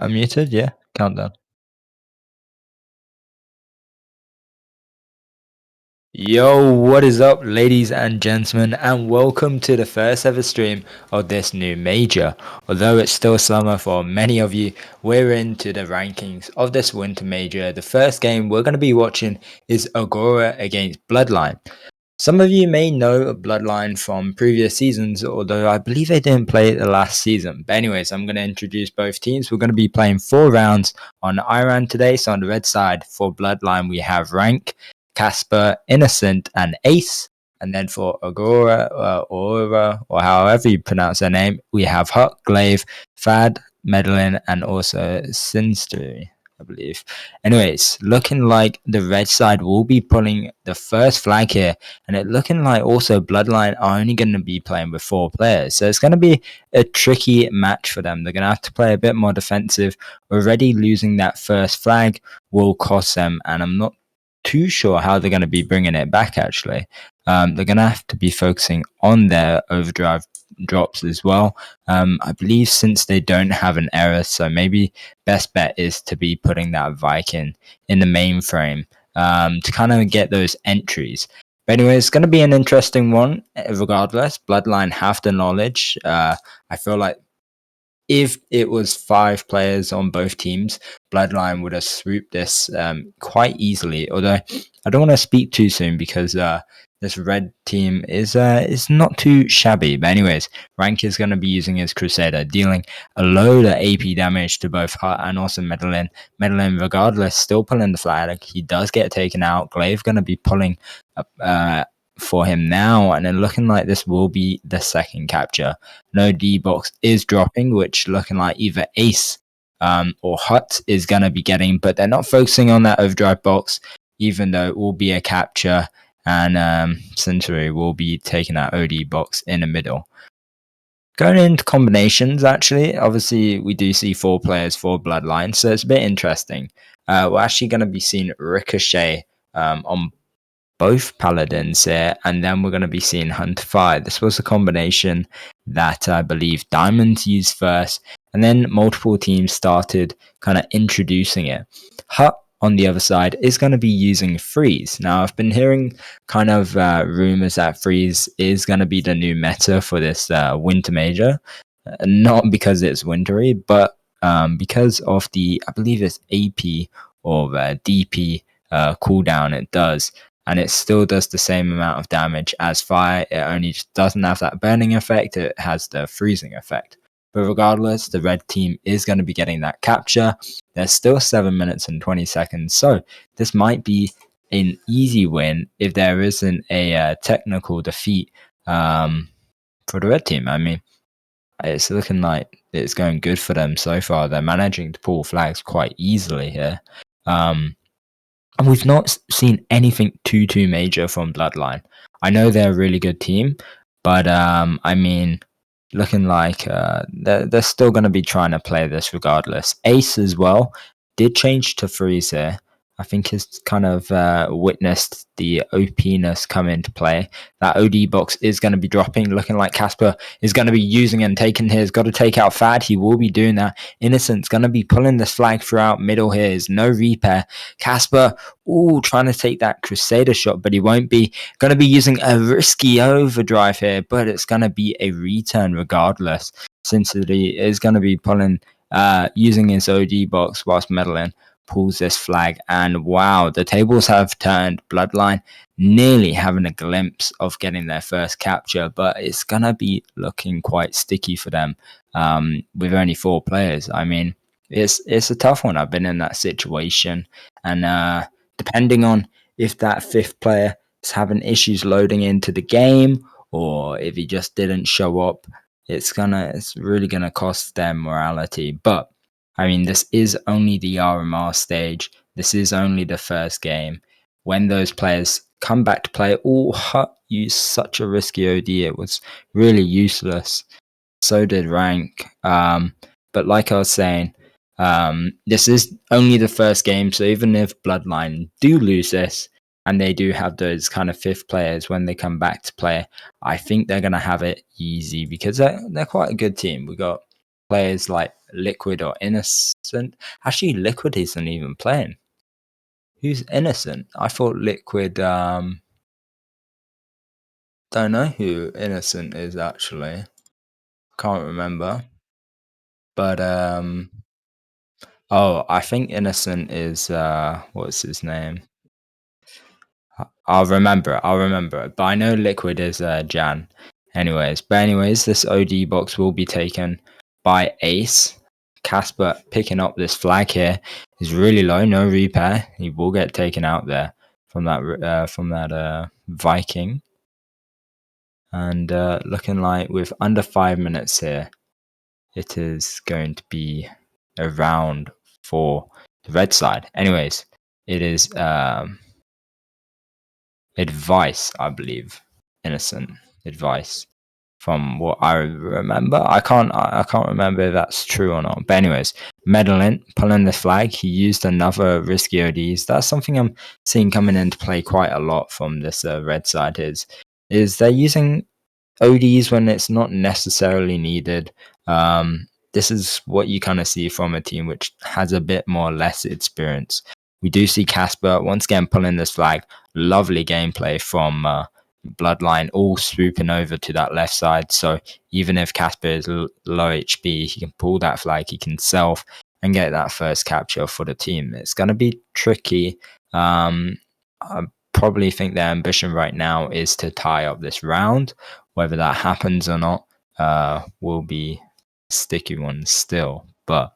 Unmuted, yeah, countdown. Yo, what is up, ladies and gentlemen, and welcome to the first ever stream of this new major. Although it's still summer for many of you, we're into the rankings of this winter major. The first game we're going to be watching is Aurora against Bloodline. Some of you may know Bloodline from previous seasons, although I believe they didn't play it the last season. But anyways, I'm going to introduce both teams. We're going to be playing 4 rounds on Iran today. So on the red side for Bloodline, we have Rank, Casper, Innocent, and Ace. And then for Aurora, or however you pronounce their name, we have Huck, Glaive, Fad, Medellin, and also Sinstery, I believe. Anyways, looking like the red side will be pulling the first flag here, and it looking like also Bloodline are only going to be playing with 4 players. So it's going to be a tricky match for them. They're going to have to play a bit more defensive. Already losing that first flag will cost them, and I'm not too sure how they're going to be bringing it back, actually. They're going to have to be focusing on their overdrive drops as well. I believe since they don't have an error, so maybe best bet is to be putting that Viking in the mainframe to kind of get those entries. But anyway, it's going to be an interesting one regardless. Bloodline have the knowledge. I feel like if it was 5 players on both teams, Bloodline would have swooped this quite easily. Although I don't want to speak too soon because this red team is not too shabby. But anyways, Rank is going to be using his Crusader, dealing a load of AP damage to both Hut and also Medellin. Medellin, regardless, still pulling the flag. He does get taken out. Glaive going to be pulling for him now, and then looking like this will be the second capture. No D-box is dropping, which looking like either Ace or Hut is going to be getting, but they're not focusing on that overdrive box, even though it will be a capture, and Century will be taking that OD box in the middle. Going into combinations, actually, obviously we do see 4 players for Bloodline, so it's a bit interesting. We're actually going to be seeing Ricochet on both paladins here, and then we're going to be seeing Hunter Fire. This was a combination that I believe Diamonds used first, and then multiple teams started kind of introducing it. Hut on the other side is going to be using Freeze. Now I've been hearing kind of rumors that Freeze is going to be the new meta for this winter major, not because it's wintry, but because of the, I believe it's AP or DP cooldown it does. And it still does the same amount of damage as fire. It only just doesn't have that burning effect. It has the freezing effect. But regardless, the red team is going to be getting that capture. There's still 7 minutes and 20 seconds. So this might be an easy win if there isn't a technical defeat for the red team. I mean, it's looking like it's going good for them so far. They're managing to pull flags quite easily here. And we've not seen anything too major from Bloodline. I know they're a really good team, but I mean, looking like they're still going to be trying to play this regardless. Ace as well did change to Freeze here. I think he's kind of witnessed the OP-ness come into play. That OD box is going to be dropping, looking like Casper is going to be using and taking his. Got to take out Fad. He will be doing that. Innocent's going to be pulling this flag throughout middle here. Is no repair. Casper, trying to take that Crusader shot, but he won't be. Going to be using a risky overdrive here, but it's going to be a return regardless. Since he is going to be pulling, using his OD box whilst Medellin pulls this flag, and wow, the tables have turned. Bloodline nearly having a glimpse of getting their first capture, but it's gonna be looking quite sticky for them with only 4 players. I mean, it's a tough one. I've been in that situation, and depending on if that 5th player is having issues loading into the game or if he just didn't show up, it's really gonna cost them morality. But I mean, this is only the RMR stage. This is only the first game. when those players come back to play, Hut used such a risky OD. It was really useless. So did Rank. But like I was saying, this is only the first game, so even if Bloodline do lose this, and they do have those kind of fifth players when they come back to play, I think they're going to have it easy because they're quite a good team. We got players like Liquid or Innocent. Actually, Liquid isn't even playing. Who's Innocent? I thought Liquid. Don't know who Innocent is actually. Can't remember. But oh, I think Innocent is what's his name? I'll remember it. I'll remember it. But I know Liquid is Jan. Anyways, this OD box will be taken by Ace. Casper picking up this flag here is really low. No repair. He will get taken out there from that Viking. And looking like with under 5 minutes here, it is going to be a round for the red side. Anyways, it is advice, I believe. Innocent advice. From what I remember. I can't remember if that's true or not. But anyways, Medellin pulling the flag. He used another risky ODs. That's something I'm seeing coming into play quite a lot from this red side is they're using ODs when it's not necessarily needed. This is what you kind of see from a team which has a bit more less experience. We do see Casper once again pulling this flag. Lovely gameplay from Bloodline, all swooping over to that left side. So even if Casper is low HP, he can pull that flag, he can self and get that first capture for the team. It's going to be tricky. I probably think their ambition right now is to tie up this round. Whether that happens or not will be a sticky one still. But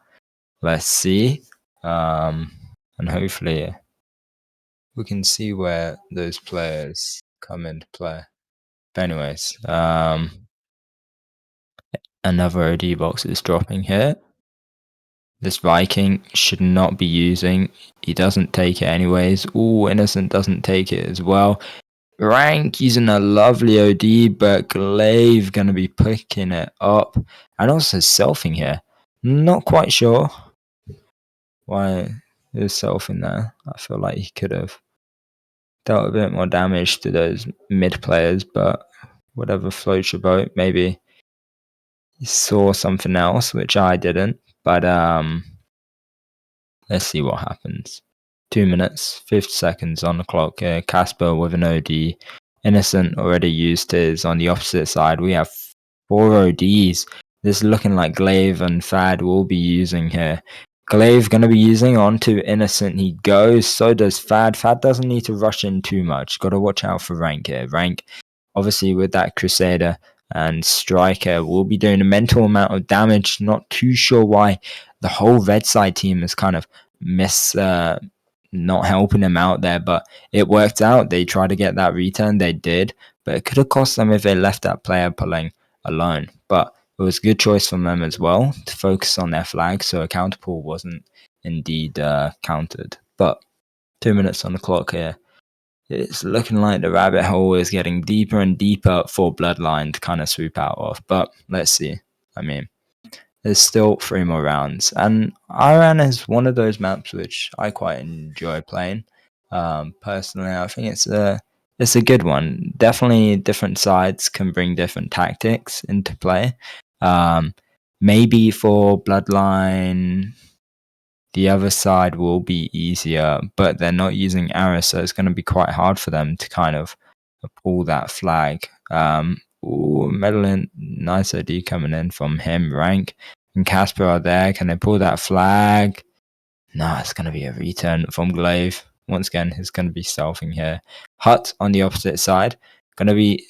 let's see. And hopefully we can see where those players come into play. But anyways, another OD box is dropping here. This Viking should not be using. He doesn't take it anyways. Ooh, Innocent doesn't take it as well. Rank using a lovely OD, but Glaive going to be picking it up. And also selfing here. Not quite sure why he was selfing there. I feel like he could have dealt a bit more damage to those mid players, but whatever floats your boat. Maybe he saw something else, which I didn't. But let's see what happens. 2 minutes, 50 seconds on the clock. Casper with an OD. Innocent already used his on the opposite side. We have 4 ODs. This is looking like Glaive and Fad will be using here. Glaive going to be using onto Innocent. He goes. So does Fad. Fad doesn't need to rush in too much. Got to watch out for Rank here. Rank, obviously, with that Crusader and Striker, will be doing a mental amount of damage. Not too sure why the whole red side team has kind of not helping him out there, but it worked out. They tried to get that return. They did, but it could have cost them if they left that player pulling alone. But it was a good choice from them as well to focus on their flag, so a counter pull wasn't indeed countered. But 2 minutes on the clock here. It's looking like the rabbit hole is getting deeper and deeper for Bloodline to kind of swoop out of. But let's see. I mean, there's still 3 more rounds, and Iran is one of those maps which I quite enjoy playing. Personally, I think it's a good one. Definitely, different sides can bring different tactics into play. Maybe for Bloodline, the other side will be easier, but they're not using arrows, so it's going to be quite hard for them to kind of pull that flag. Ooh, Medellin, nice ID coming in from him. Rank and Casper are there. Can they pull that flag? No, it's going to be a return from Glaive. Once again, he's going to be selfing here. Hut on the opposite side, going to be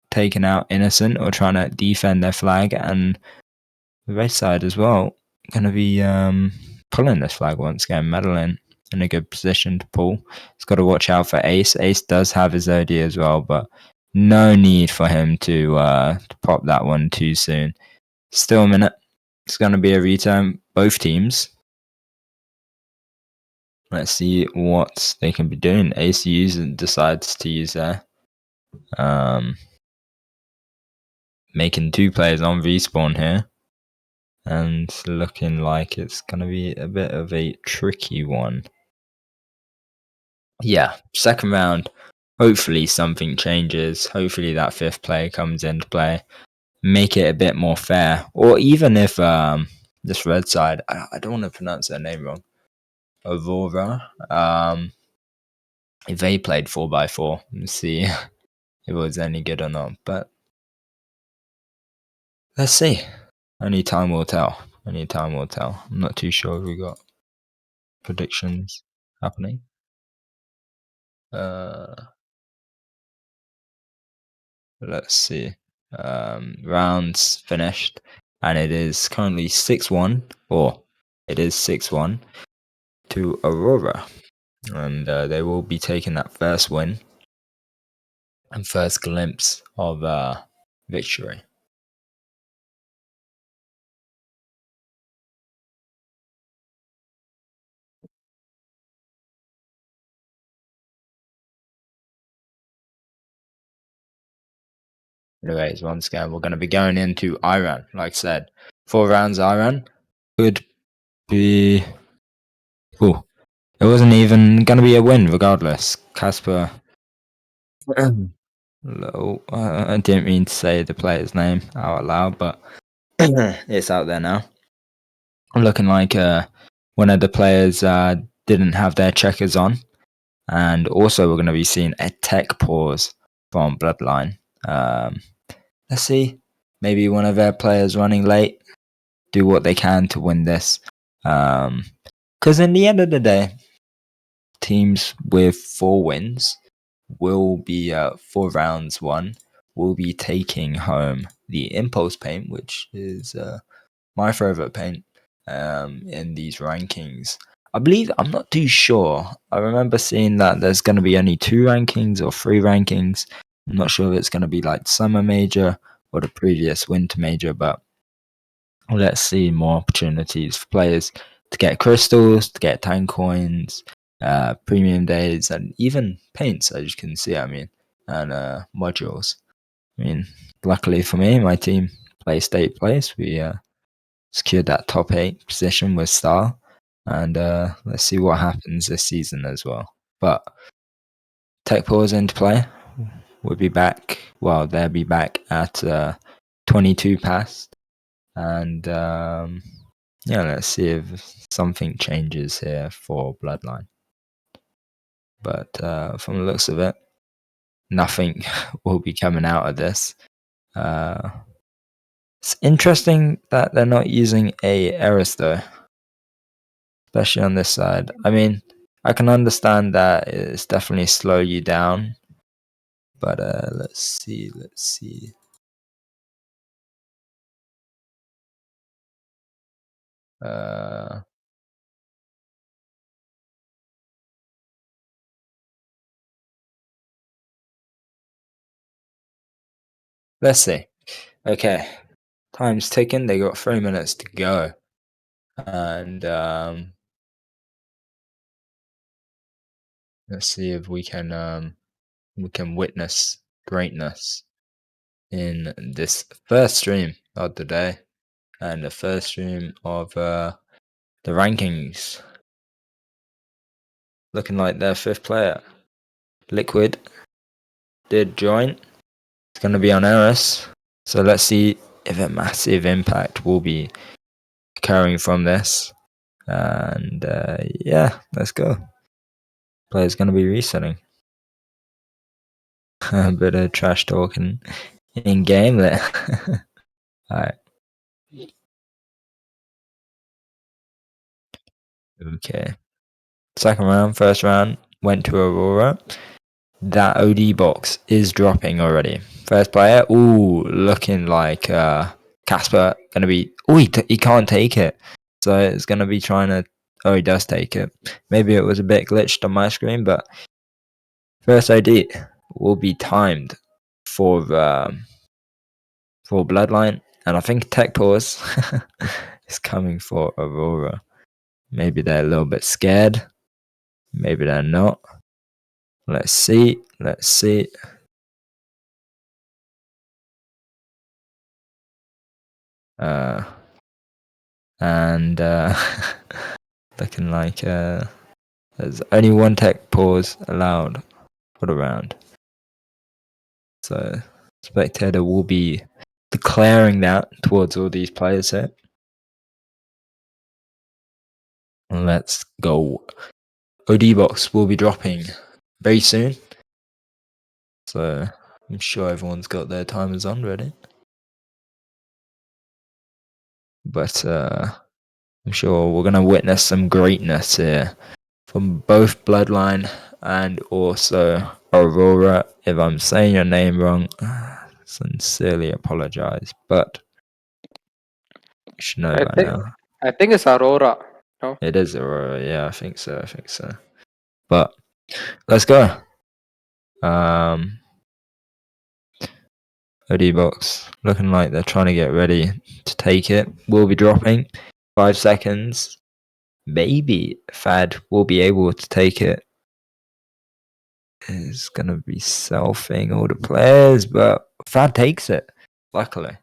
taking out Innocent or trying to defend their flag, and the red side as well, going to be pulling this flag once again. Medellin in a good position to pull. He's got to watch out for Ace. Ace does have his OD as well, but no need for him to pop that one too soon. Still a minute. It's going to be a return. Both teams Let's see what they can be doing. ACU decides to use there. Making 2 players on respawn here. And looking like it's going to be a bit of a tricky one. Yeah, second round. Hopefully something changes. Hopefully that 5th player comes into play. Make it a bit more fair. Or even if this red side, I don't want to pronounce their name wrong. Aurora. If they played 4x4, let's see if it was any good or not. But let's see. Only time will tell. Only time will tell. I'm not too sure if we got predictions happening. Let's see. Rounds finished, and it is currently 6-1, or it is 6-1 to Aurora, and they will be taking that first win and first glimpse of victory. Anyways, once again, we're going to be going into Iran. Like I said, 4 rounds Iran could be. Ooh, it wasn't even going to be a win regardless. Casper. I didn't mean to say the player's name out loud, but it's out there now. Looking like one of the players didn't have their checkers on. And also, we're going to be seeing a tech pause from Bloodline. Let's see. Maybe one of their players running late do what they can to win this. Because in the end of the day, teams with 4 wins will be 4 rounds won, will be taking home the impulse paint, which is my favorite paint in these rankings. I believe, I'm not too sure. I remember seeing that there's going to be only 2 rankings or 3 rankings. I'm not sure if it's going to be like summer major or the previous winter major, but let's see more opportunities for players to get crystals, to get tank coins, premium days, and even paints, as you can see, I mean, and modules. I mean, luckily for me, my team placed 8th place. We secured that top 8 position with style, and let's see what happens this season as well. But tech pause into play. We'll be back. Well, they'll be back at 22 past, and yeah, let's see if something changes here for Bloodline. But from the looks of it, nothing will be coming out of this. It's interesting that they're not using a Eris though, especially on this side. I mean, I can understand that it's definitely slow you down, but let's see. Uh, let's see. Okay, time's ticking. They got 3 minutes to go, and let's see if we can witness greatness in this first stream of the day and the first stream of the rankings. Looking like their 5th player, Liquid, did join. It's going to be on Eris, so let's see if a massive impact will be occurring from this. And yeah, let's go. Player's going to be resetting. A bit of trash talking in game there. Alright. Okay. Second round, first round went to Aurora. That OD box is dropping already. First player, ooh, looking like Casper gonna be. Oh, he can't take it, so it's gonna be trying to. Oh, he does take it. Maybe it was a bit glitched on my screen, but first OD will be timed for Bloodline, and I think Tech Pause is coming for Aurora. Maybe they're a little bit scared. Maybe they're not. Let's see. And looking like there's only one tech pause allowed for the round. So spectator will be declaring that towards all these players here. Let's go. OD box will be dropping very soon. So I'm sure everyone's got their timers on ready. But I'm sure we're gonna witness some greatness here from both Bloodline and also Aurora. If I'm saying your name wrong, sincerely apologize, but you should know by now. I think it's Aurora. No? It is Aurora, yeah, I think so. But let's go. OD box looking like they're trying to get ready to take it. We'll be dropping 5 seconds. Maybe Fad will be able to take it. Is gonna be selfing all the players, but Fad takes it. Luckily,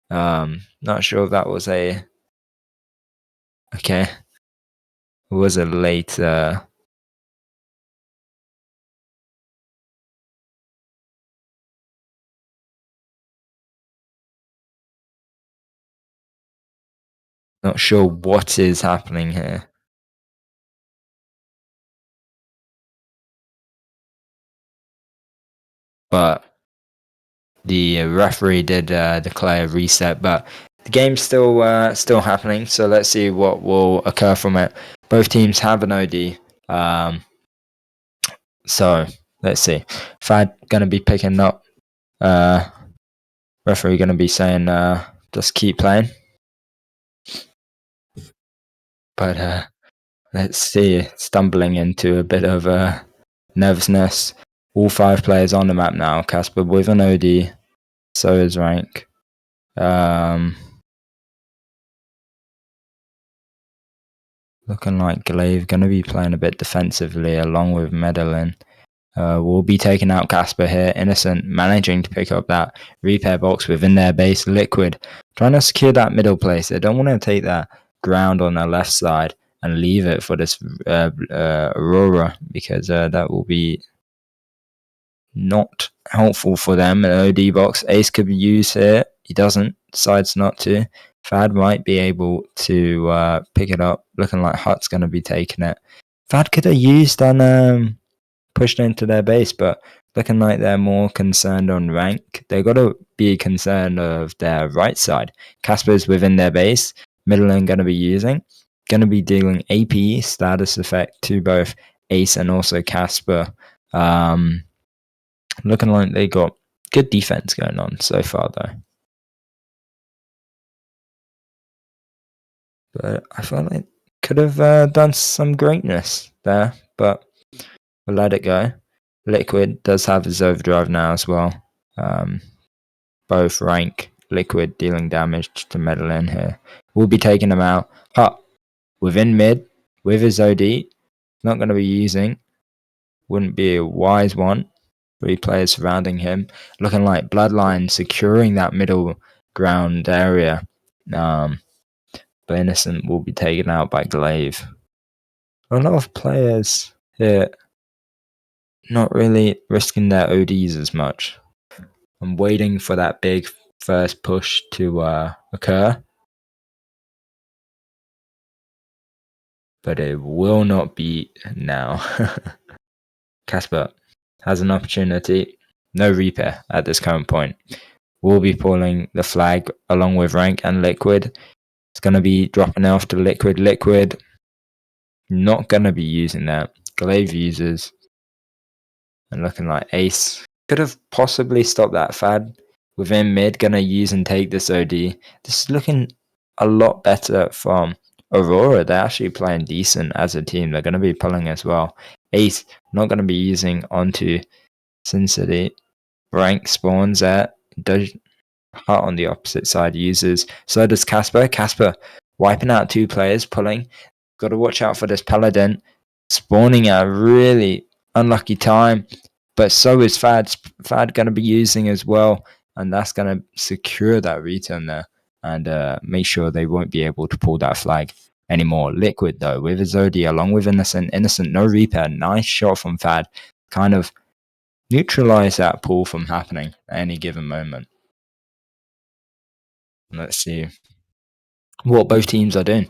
not sure if that was a okay. It was a late. Not sure what is happening here. But the referee did declare a reset, but the game's still happening. So let's see what will occur from it. Both teams have an OD. So let's see. Fad gonna be picking up. Referee gonna be saying just keep playing. But let's see. Stumbling into a bit of nervousness. All 5 players on the map now. Casper with an OD. So is Rank. Looking like Glaive going to be playing a bit defensively along with Medellin. We'll be taking out Casper here. Innocent managing to pick up that repair box within their base. Liquid trying to secure that middle place. They don't want to take that ground on their left side and leave it for this Aurora, because that will be not helpful for them. An OD box. Ace could be used here. He doesn't. Decides not to. Fad might be able to pick it up. Looking like Hut's going to be taking it. Fad could have used and pushed into their base, but looking like they're more concerned on rank. They got to be concerned of their right side. Casper's within their base. Midland going to be using. Going to be dealing AP status effect to both Ace and also Casper. Looking like they got good defense going on so far, though. But I felt like could have done some greatness there, but we'll let it go. Liquid does have his overdrive now as well. Both rank. Liquid dealing damage to Medellin here. We'll be taking him out. Hut within mid with his OD. Not going to be using. Wouldn't be a wise one. 3 players surrounding him. Looking like Bloodline securing that middle ground area. But Innocent will be taken out by Glaive. A lot of players here not really risking their ODs as much. I'm waiting for that big first push to occur. But it will not be now. Casper has an opportunity. No repair at this current point. We'll be pulling the flag along with Rank and Liquid. It's going to be dropping off to Liquid. Liquid not going to be using that. Glaive uses. And looking like Ace could have possibly stopped that Fad. Within mid, going to use and take this OD. This is looking a lot better from Aurora. They're actually playing decent as a team. They're going to be pulling as well. Ace not going to be using onto Sin City. Rank spawns there. Does Hut on the opposite side uses. So does Casper. Casper wiping out 2 players, pulling. Got to watch out for this Paladin. spawning at a really unlucky time. But so is Fad. Fad going to be using as well, and that's going to secure that return there and make sure they won't be able to pull that flag anymore. Liquid though with Zodi along with Innocent, no repair. Nice shot from Fad, kind of neutralize that pull from happening at any given moment. Let's see what both teams are doing.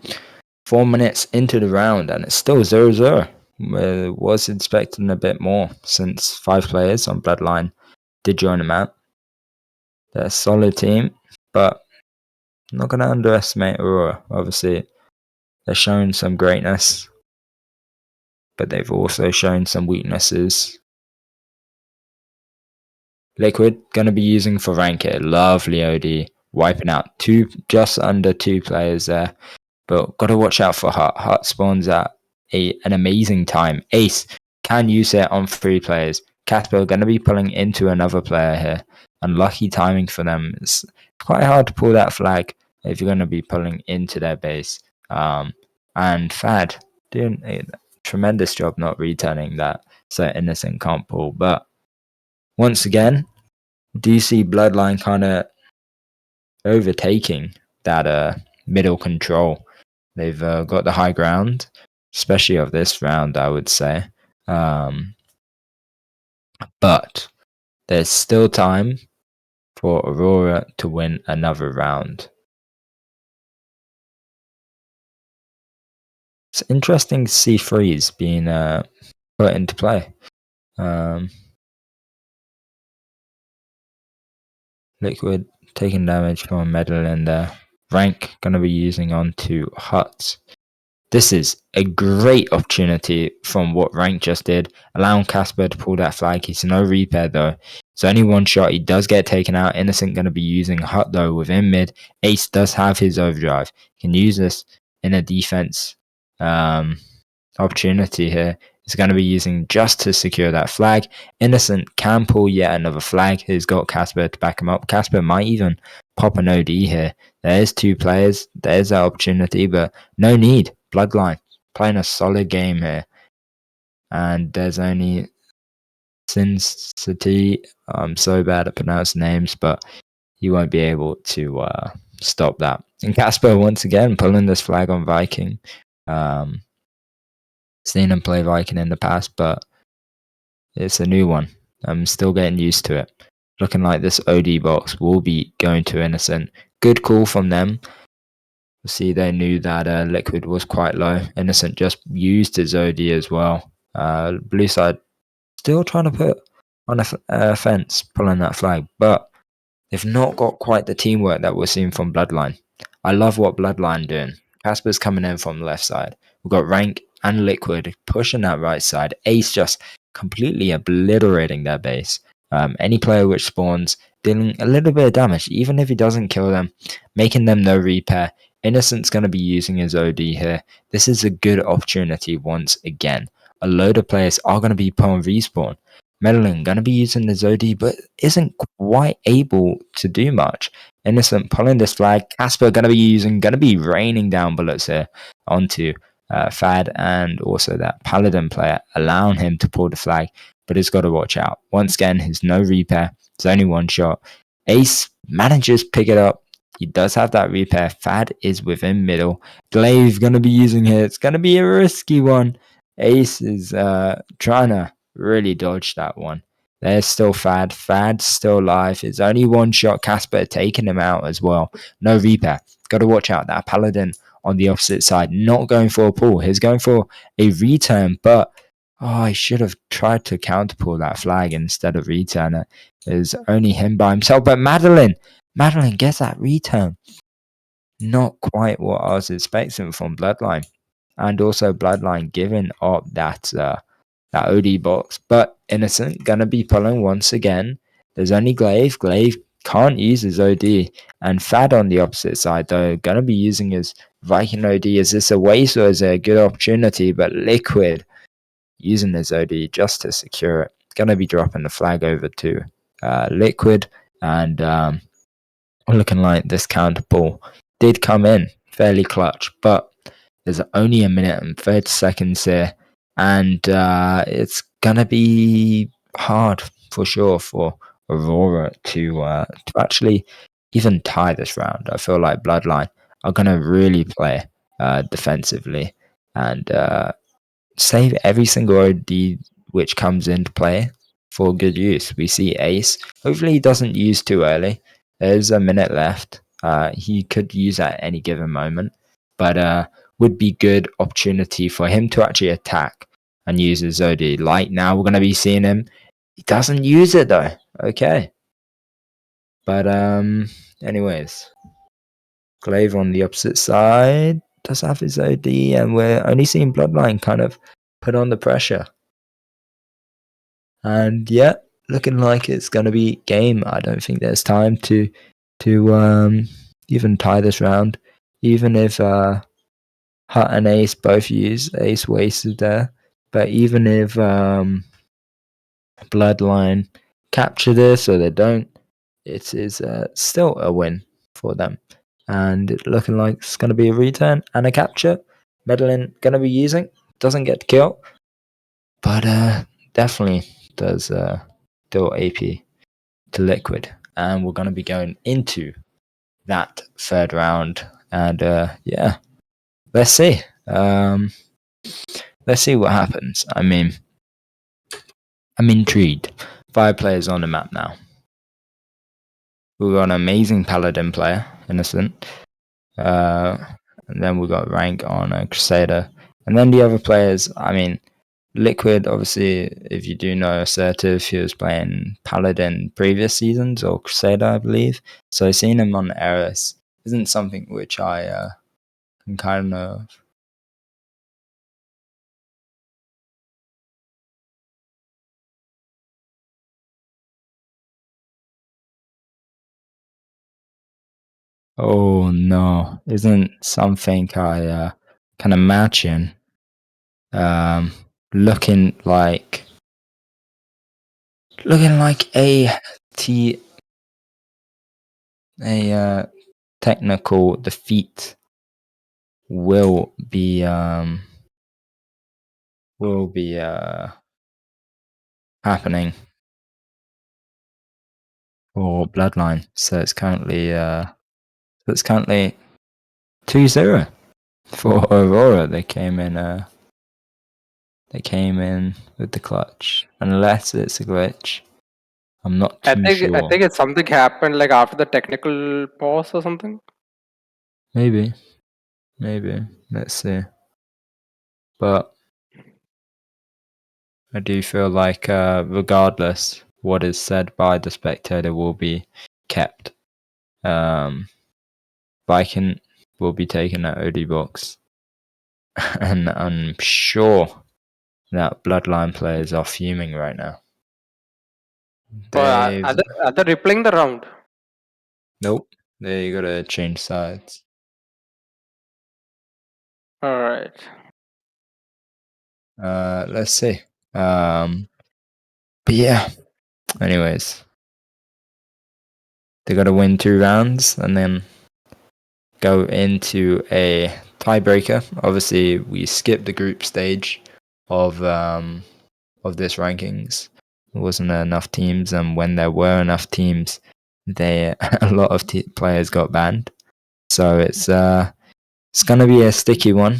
4 minutes into the round, and it's still 0-0. Was expecting a bit more since 5 players on Bloodline did join the map. They're a solid team, but I'm not going to underestimate Aurora. Obviously, they're showing some greatness, but they've also shown some weaknesses. Liquid going to be using for rank here. Lovely OD, wiping out just under 2 players there. But got to watch out for Hut. Hut spawns at an amazing time. Ace can use it on 3 players. Casper going to be pulling into another player here. Unlucky timing for them. It's quite hard to pull that flag if you're going to be pulling into their base. And Fad doing a tremendous job not returning that, so Innocent can't pull. But once again, do you see Bloodline kind of overtaking that middle control? They've got the high ground, especially of this round, I would say. But there's still time for Aurora to win another round. It's interesting to see Freeze being put into play. Liquid taking damage from Medellin there. Rank going to be using onto Hut. This is a great opportunity from what Rank just did, allowing Casper to pull that flag. He's no repair though. It's only one shot. He does get taken out. Innocent going to be using Hut though within mid. Ace does have his overdrive. He can use this in a defense opportunity here. He's going to be using just to secure that flag. Innocent can pull yet another flag. He's got Casper to back him up. Casper might even pop an OD here. There's 2 players. There's that opportunity, but no need. Bloodline playing a solid game here. And there's only Sin City. I'm so bad at pronouncing names, but he won't be able to stop that. And Casper once again pulling this flag on Viking. Seen him play Viking in the past, but it's a new one. I'm still getting used to it. Looking like this OD box will be going to Innocent. Good call from them. See, they knew that Liquid was quite low. Innocent just used his OD as well. Blue side still trying to put on a fence, pulling that flag, but they've not got quite the teamwork that we're seeing from Bloodline. I love what Bloodline doing. Casper's coming in from the left side. We've got Rank and Liquid pushing that right side. Ace just completely obliterating their base. Any player which spawns, dealing a little bit of damage, even if he doesn't kill them, making them no repair. Innocent's going to be using his OD here. This is a good opportunity once again. A load of players are going to be put on respawn. Medellin going to be using the OD, but isn't quite able to do much. Innocent pulling this flag. Casper going to be raining down bullets here onto Fad and also that Paladin player, allowing him to pull the flag, but he's got to watch out. Once again, he's no repair. It's only one shot. Ace manages to pick it up. He does have that repair. Fad is within middle. Glaive going to be using it. It's going to be a risky one. Ace is trying to really dodge that one. There's still Fad. Fad's still alive. It's only one shot. Casper taking him out as well. No repair. Got to watch out. That Paladin on the opposite side, not going for a pull. He's going for a return, but I should have tried to counter pull that flag instead of return it. It's only him by himself. But Madeline gets that return. Not quite what I was expecting from Bloodline. And also Bloodline giving up that OD box. But Innocent gonna be pulling once again. There's only Glaive. Glaive can't use his OD. And Fad on the opposite side though, gonna be using his Viking OD. Is this a waste or is it a good opportunity? But Liquid using his OD just to secure it. Gonna be dropping the flag over to Liquid. And looking like this counter pull did come in fairly clutch, but there's only a minute and 30 seconds here. and it's gonna be hard for sure for Aurora to actually even tie this round. I feel like Bloodline are gonna really play defensively and save every single OD which comes into play for good use. We see Ace. Hopefully, he doesn't use too early. There's a minute left. He could use at any given moment, but would be good opportunity for him to actually attack and use his OD. Like now, we're going to be seeing him. He doesn't use it though. Okay, but anyways, Glaive on the opposite side does have his OD, and we're only seeing Bloodline kind of put on the pressure. And yeah, looking like it's gonna be game. I don't think there's time to even tie this round. Even if Hut and Ace both use Ace wasted there, but even if Bloodline capture this or they don't, it is still a win for them. And it looking like it's gonna be a return and a capture. Medellin gonna be using, doesn't get killed, but definitely does deal AP to Liquid, and we're going to be going into that third round. And yeah, let's see. Let's see what happens. I mean, I'm intrigued. 5 players on the map now. We've got an amazing Paladin player, Innocent. And then we've got Rank on a Crusader. And then the other players, I mean, Liquid, obviously, if you do know Assertive, he was playing Paladin previous seasons or Crusader, I believe. So seeing him on Eris isn't something which I can kind of. Oh no, isn't something I can imagine. Looking like a t a technical defeat will be happening for Bloodline. So it's currently 2-0 for Aurora. They came in with the clutch. Unless it's a glitch. I'm not too I sure. think it's something happened like after the technical pause or something. Maybe. Let's see. But I do feel like regardless what is said by the spectator will be kept. Viking will be taking that OD box. And I'm sure that Bloodline players are fuming right now. They've Are they replaying the round? nope. They gotta change sides. All right. Let's see. But yeah. Anyways, they gotta win 2 rounds and then go into a tiebreaker. Obviously, we skipped the group stage of this rankings. There wasn't enough teams, and when there were enough teams, a lot of players got banned. So it's gonna be a sticky one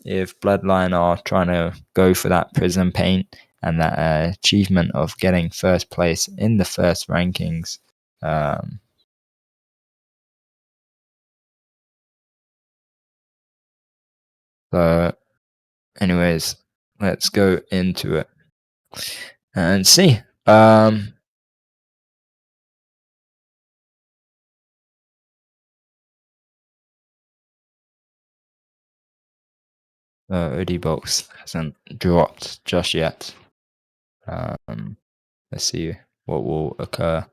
if Bloodline are trying to go for that prison paint and that achievement of getting first place in the first rankings. So, anyways, let's go into it and see. OD box hasn't dropped just yet. Let's see what will occur.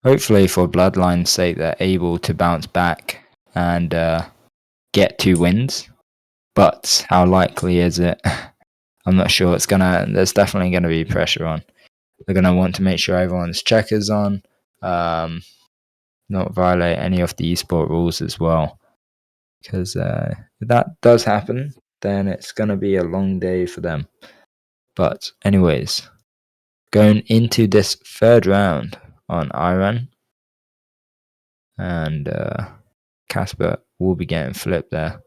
Hopefully, for Bloodline's sake, they're able to bounce back and get 2 wins. But how likely is it? I'm not sure. There's definitely gonna be pressure on. They're gonna want to make sure everyone's checkers on, not violate any of the esport rules as well, because that does happen. then it's going to be a long day for them. But anyways, going into this third round on Iran, and Casper will be getting flipped there.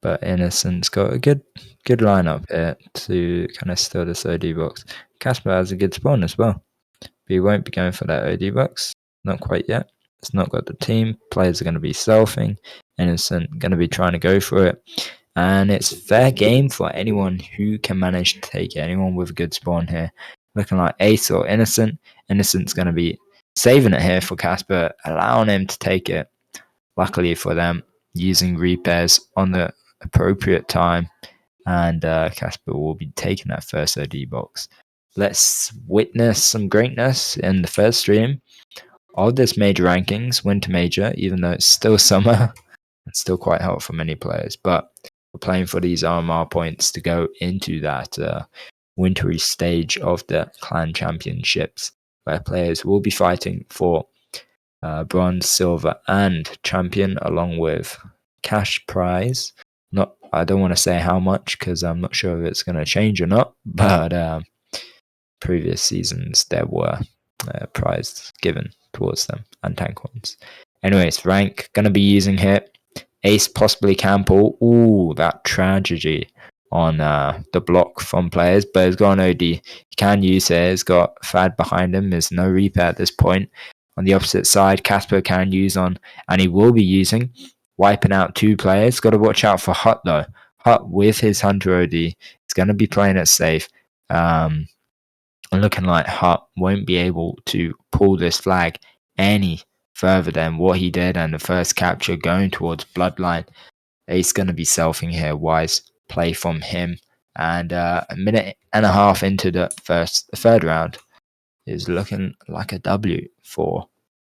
But Innocent's got a good lineup here to kind of steal this OD box. Casper has a good spawn as well, but he won't be going for that OD box. Not quite yet. It's not got the team. Players are going to be selfing. Innocent going to be trying to go for it. And it's fair game for anyone who can manage to take it. Anyone with a good spawn here. Looking like Ace or Innocent. Innocent's going to be saving it here for Casper, allowing him to take it. Luckily for them, using repairs on the appropriate time. And Casper will be taking that first OD box. Let's witness some greatness in the first stream of this major rankings, winter major, even though it's still summer. It's still quite hot for many players, but we're playing for these RMR points to go into that wintry stage of the clan championships, where players will be fighting for bronze, silver, and champion, along with cash prize. I don't want to say how much because I'm not sure if it's going to change or not, but previous seasons there were prizes given towards them and tank ones. Anyways, rank gonna be using here. Ace possibly can pull. Ooh, that tragedy on the block from players, but he's got an OD. He can use it. He's got Fad behind him. There's no repair at this point. On the opposite side, Casper can use on, and he will be using, wiping out two players. Got to watch out for Hut though. Hut with his Hunter OD is going to be playing it safe. Looking like Hut won't be able to pull this flag any further than what he did, and the first capture going towards Bloodline. He's going to be selfing here. Wise play from him, and a minute and a half into the third round is looking like a W for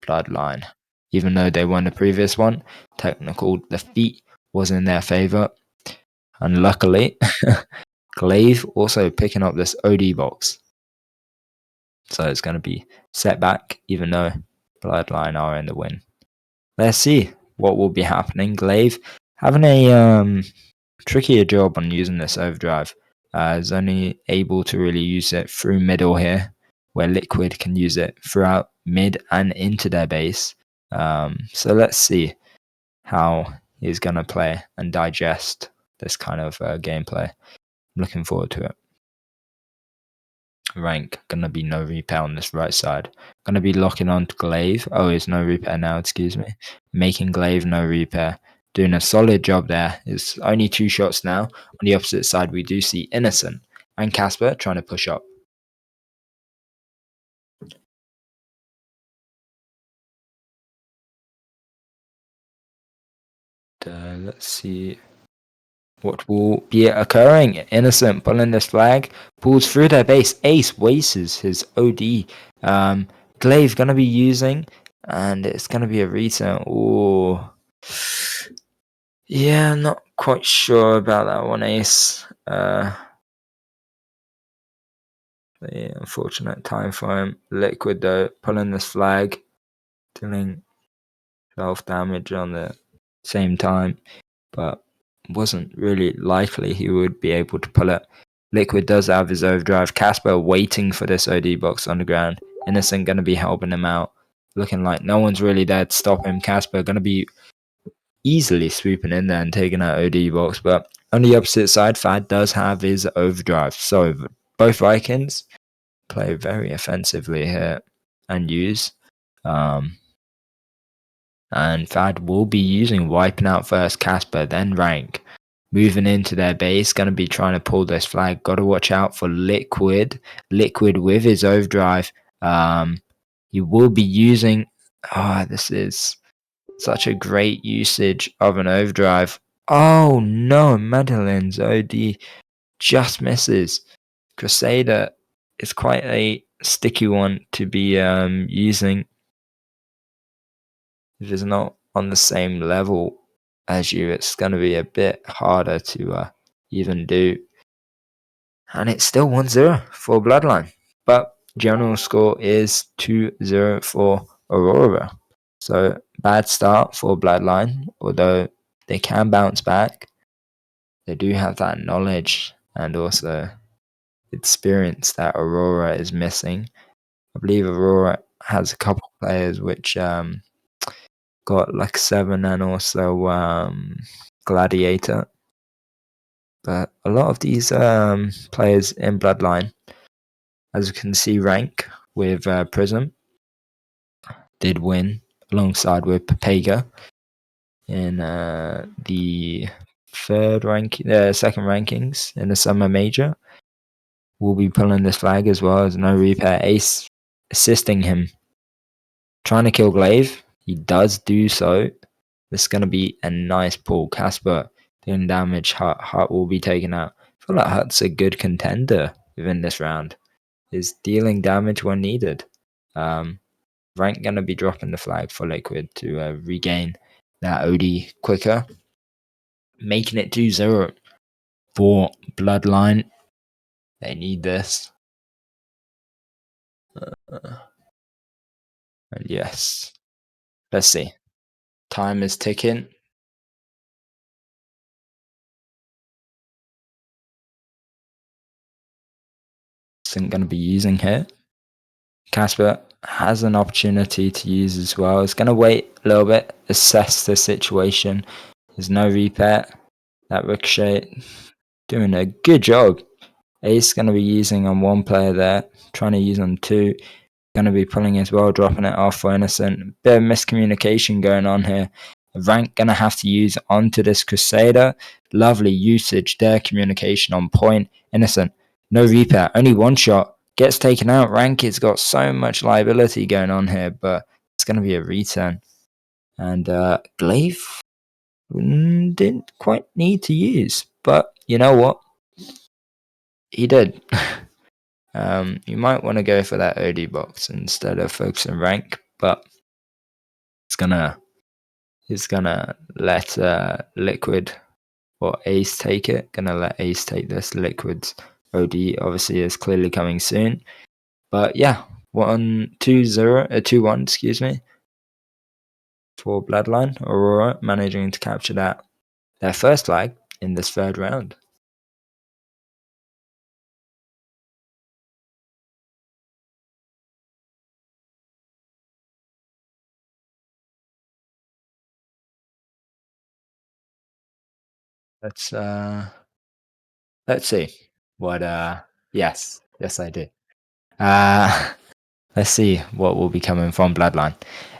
Bloodline. Even though they won the previous one, technical defeat was in their favor, and luckily, Glaive also picking up this OD box. So it's going to be set back, even though Bloodline are in the win. Let's see what will be happening. Glaive having a trickier job on using this overdrive. Is only able to really use it through middle here, where Liquid can use it throughout mid and into their base. So let's see how he's going to play and digest this kind of gameplay. I'm looking forward to it. Rank, gonna be no repair on this right side. Gonna be locking on to Glaive. Oh, it's no repair now, excuse me. Making Glaive no repair. Doing a solid job there. It's only 2 shots now. On the opposite side, we do see Innocent and Casper trying to push up. Let's see what will be occurring. Innocent pulling this flag, pulls through their base. Ace wastes his OD. Glaive gonna be using, and it's gonna be a return. Ooh. Yeah, not quite sure about that one, Ace. The unfortunate time for him. Liquid though, pulling this flag, dealing self-damage on the same time, but wasn't really likely he would be able to pull it. Liquid does have his overdrive. Casper waiting for this OD box on the ground. Innocent going to be helping him out. Looking like no one's really there to stop him. Casper going to be easily swooping in there and taking that OD box. But on the opposite side, Fad does have his overdrive. So both Vikings play very offensively here and use. And Fad will be using wiping out first Casper, then Rank. Moving into their base, going to be trying to pull this flag. Got to watch out for Liquid. Liquid with his overdrive. He will be using... this is such a great usage of an overdrive. Oh no, Madeline's OD just misses. Crusader is quite a sticky one to be using. If it's not on the same level as you, it's going to be a bit harder to even do. And it's still 1-0 for Bloodline. But general score is 2-0 for Aurora. So bad start for Bloodline, although they can bounce back. They do have that knowledge and also experience that Aurora is missing. I believe Aurora has a couple of players which got like 7 and also Gladiator. But a lot of these players in Bloodline, as you can see, rank with Prism did win alongside with Papega in the second rankings in the summer major. Will be pulling this flag as well as no repair. Ace assisting him, trying to kill Glaive. He does do so. This is going to be a nice pull. Casper doing damage. Hut will be taken out. I feel like Hut's a good contender within this round. Is dealing damage when needed. Rank going to be dropping the flag for Liquid to regain that OD quicker. Making it 2-0 for Bloodline. They need this. And yes. Let's see. Time is ticking. Isn't going to be using here. Casper has an opportunity to use as well. It's going to wait a little bit, assess the situation. There's no repair. That Ricochet doing a good job. Ace going to be using on one player there, trying to use on two. Going to be pulling as well, dropping it off for Innocent. Bit of miscommunication going on here. Rank going to have to use onto this Crusader. Lovely usage there, communication on point. Innocent, no repair, only one shot. Gets taken out. Rank has got so much liability going on here, but it's going to be a return. And Glaive didn't quite need to use, but you know what? He did. You might want to go for that OD box instead of focusing rank, but he's gonna let Liquid or Ace take it. Gonna let Ace take this. Liquid's OD obviously is clearly coming soon. But yeah, 2-1, excuse me, for Bloodline. Aurora managing to capture their first flag in this third round. Let's see what yes I do. Let's see what will be coming from Bloodline.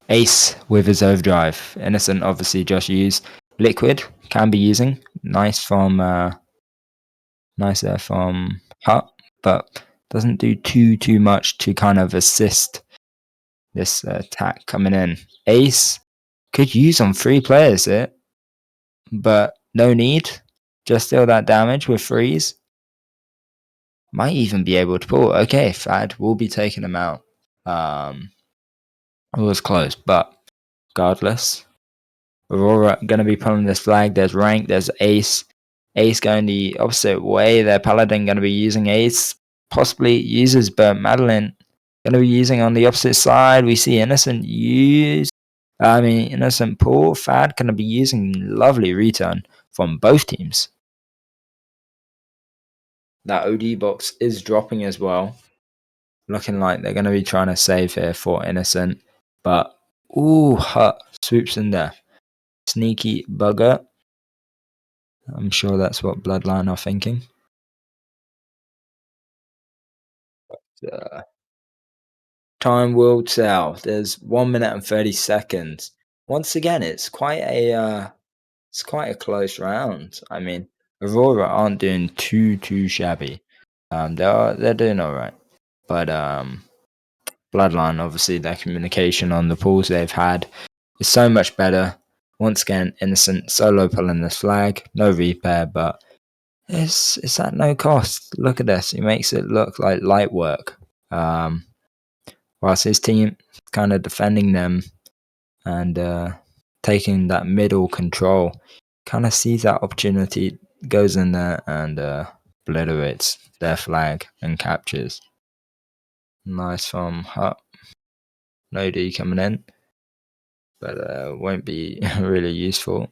Ace with his overdrive. Innocent obviously just used. Liquid can be using. Nice there from Hut, but doesn't do too much to kind of assist this attack coming in. Ace could use on 3 players here, but no need. Just deal that damage with freeze. Might even be able to pull. Okay, Fad will be taking him out. It was close, but regardless, Aurora going to be pulling this flag. There's rank, there's Ace. Ace going the opposite way. Their Paladin going to be using Ace. Possibly uses, but Madeline going to be using on the opposite side. We see Innocent Innocent pull. Fad going to be using lovely return from both teams. That OD box is dropping as well. Looking like they're going to be trying to save here for Innocent. But, ooh, Hut swoops in there. Sneaky bugger. I'm sure that's what Bloodline are thinking. Time will tell. There's 1 minute and 30 seconds. Once again, it's quite a close round. I mean, Aurora aren't doing too shabby. They're doing all right, but Bloodline, obviously, their communication on the pulls they've had is so much better. Once again, Innocent solo pulling this flag, no repair, but it's at no cost. Look at this; he makes it look like light work. Whilst his team kind of defending them and taking that middle control, kind of sees that opportunity, goes in there and obliterates their flag and captures. Nice from Hut. No D coming in, but won't be really useful.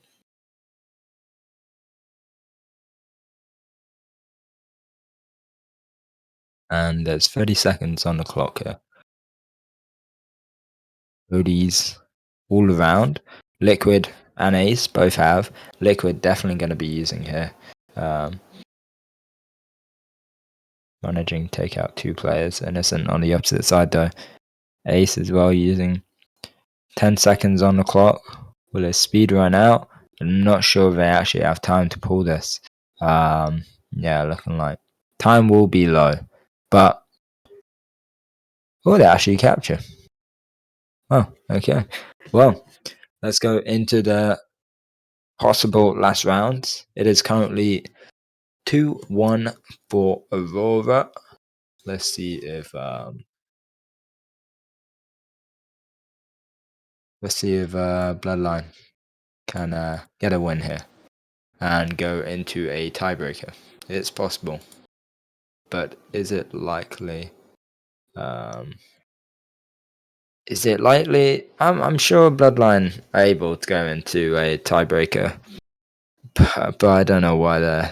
And there's 30 seconds on the clock here. ODs all around. Liquid and Ace both have. Liquid definitely going to be using here. Um, managing to take out 2 players. Innocent on the opposite side though. Ace as well using 10 seconds on the clock. Will his speed run out? I'm not sure if they actually have time to pull this. Yeah, looking like time will be low. But will they actually capture? Oh, okay. Well, let's go into the possible last rounds. It is currently 2-1 for Aurora. Let's see if Bloodline can get a win here and go into a tiebreaker. It's possible, but is it likely? Is it likely? I'm sure Bloodline are able to go into a tiebreaker, but I don't know why they're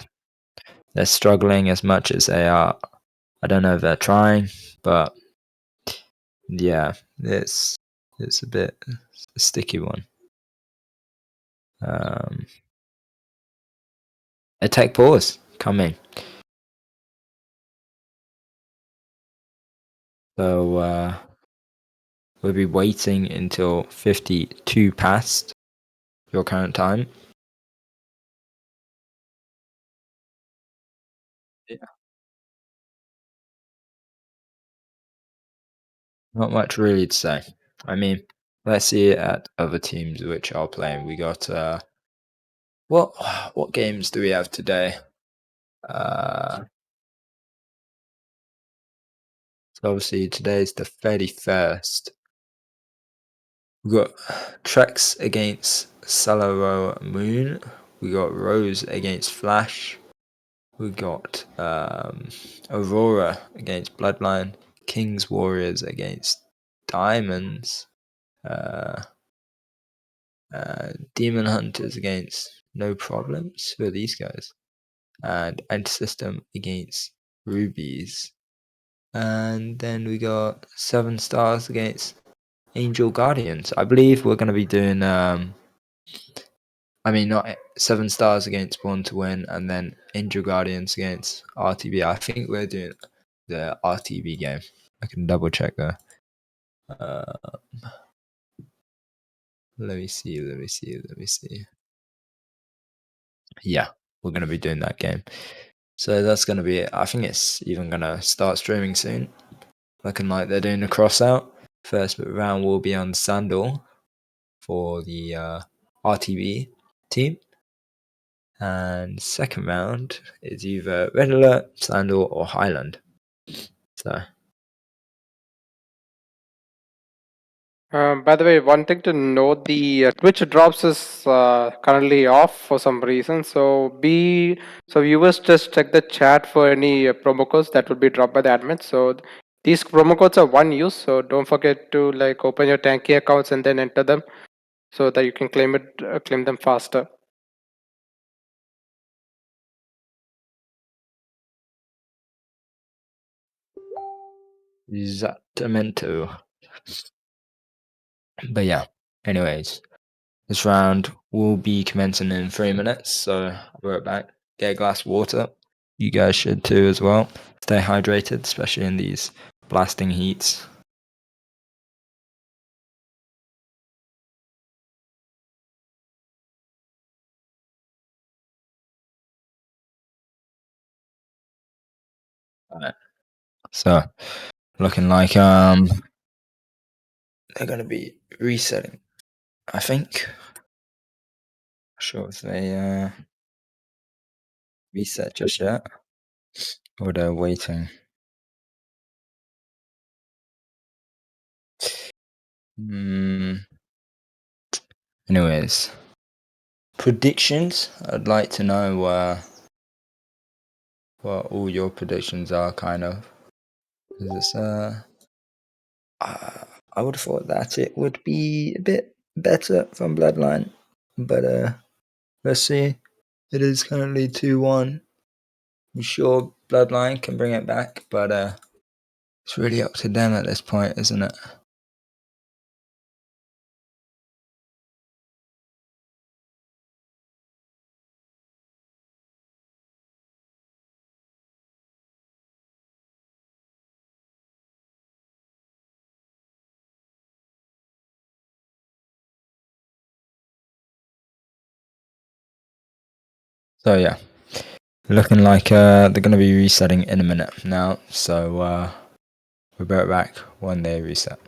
struggling as much as they are. I don't know if they're trying, but yeah, it's a bit a sticky one. Attack pause coming. So we'll be waiting until 52 past your current time. Yeah. Not much really to say. I mean, let's see at other teams which are playing. We got what what games do we have today? So obviously today's the 31st. We got Trex against Salaro Moon. We got Rose against Flash. We got Aurora against Bloodline. Kings Warriors against Diamonds. Uh, Demon Hunters against No Problems. Who are these guys? And Anti-System against Rubies. And then we got 7 Stars against Angel Guardians. I believe we're going to be doing not 7 Stars against Born to Win, and then Angel Guardians against RTB. I think we're doing the RTB game. I can double check there. Let me see. Yeah, we're going to be doing that game. So that's going to be it. I think it's even going to start streaming soon. Looking like they're doing a cross out. First round will be on Sandal for the RTB team. And second round is either Red Alert, Sandal, or Highland. So By the way, one thing to note: the Twitch drops is currently off for some reason. So viewers just check the chat for any promo codes that will be dropped by the admin. So these promo codes are one use. So don't forget to like open your Tanky accounts and then enter them so that you can claim them faster. Exactamento. But yeah, anyways, this round will be commencing in 3 minutes. So I'll be right back. Get a glass of water. You guys should too as well. Stay hydrated, especially in these blasting heats. Alright. So looking like they're gonna be resetting. I think. Not sure if they reset just yet. Or they're waiting. Anyways. Predictions. I'd like to know what all your predictions are, kind of. Because it's I would have thought that it would be a bit better from Bloodline, but let's see. It is currently 2-1. I'm sure Bloodline can bring it back, but It's really up to them at this point, isn't it? So yeah, looking like they're going to be resetting in a minute now. So we'll be right back when they reset.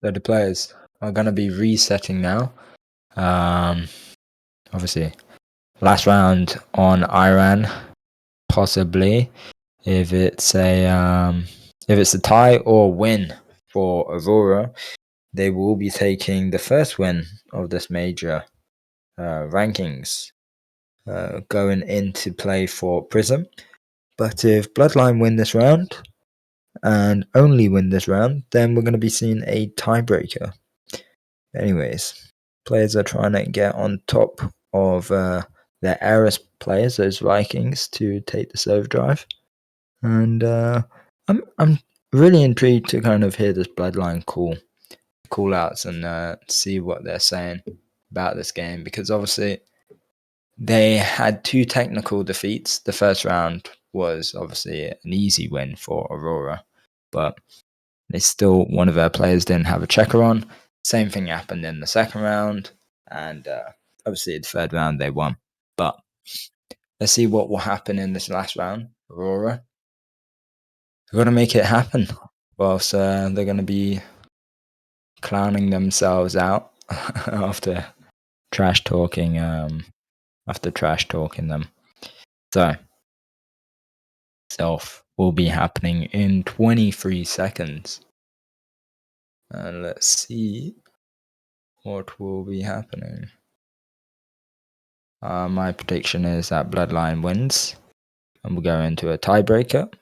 So the players are going to be resetting now. Um, Obviously, last round on Iran, possibly if it's a tie or win for Aurora, they will be taking the first win of this major rankings, going into play for Prism. But if Bloodline win this round and only win this round, then we're going to be seeing a tiebreaker. Anyways, players are trying to get on top of their Eris players, those Vikings, to take this overdrive. And I'm really intrigued to kind of hear this Bloodline call outs and see what they're saying about this game, because obviously they had two technical defeats. The first round was obviously an easy win for Aurora, but they still, one of their players didn't have a checker on. Same thing happened in the second round, and obviously the third round they won. But let's see what will happen in this last round. Aurora, they're going to make it happen, whilst they're going to be clowning themselves out after trash talking. After trash talking them. So self will be happening in 23 seconds. And let's see what will be happening. My prediction is that Bloodline wins and we'll go into a tiebreaker.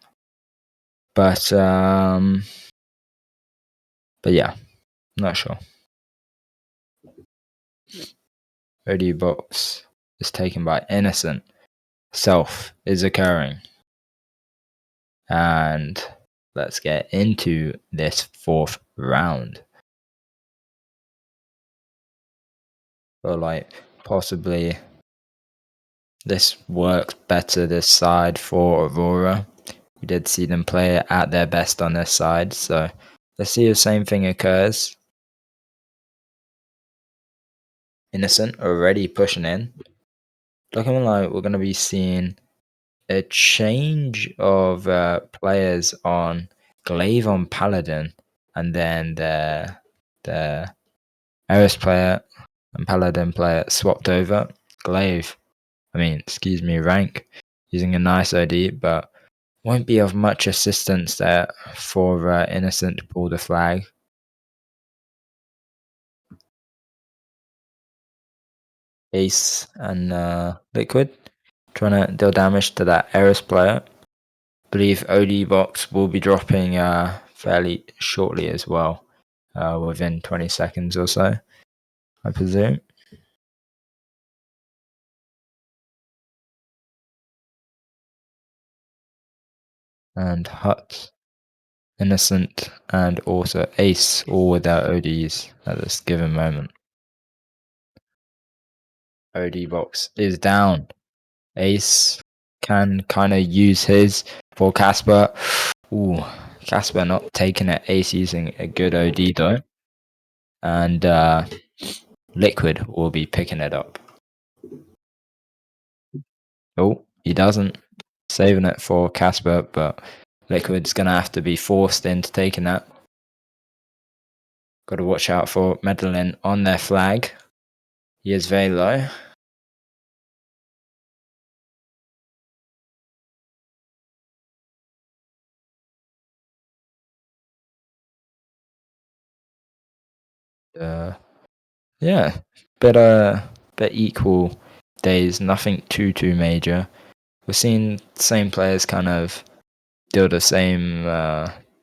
But yeah, not sure. OD box is taken by Innocent. Self is occurring. And let's get into this fourth round. Or like possibly this works better this side for Aurora. We did see them play at their best on this side, so let's see if the same thing occurs. Innocent already pushing in. Looking like we're going to be seeing a change of players on Glaive on Paladin, and then the Eris player and Paladin player swapped over. Glaive, excuse me, rank, using a nice OD, but won't be of much assistance there for Innocent to pull the flag. Ace and Liquid trying to deal damage to that Eris player. Believe OD box will be dropping fairly shortly as well, within 20 seconds or so, I presume. And Hut, Innocent, and also Ace, all with their ODs at this given moment. OD box is down. Ace can kind of use his for Casper. Ooh, Casper not taking it. Ace using a good OD though. And Liquid will be picking it up. Oh, he doesn't. Saving it for Casper, but Liquid's going to have to be forced into taking that. Got to watch out for Medellin on their flag. He is very low. Uh, yeah, but equal days, nothing too major. We're seeing the same players kind of deal the same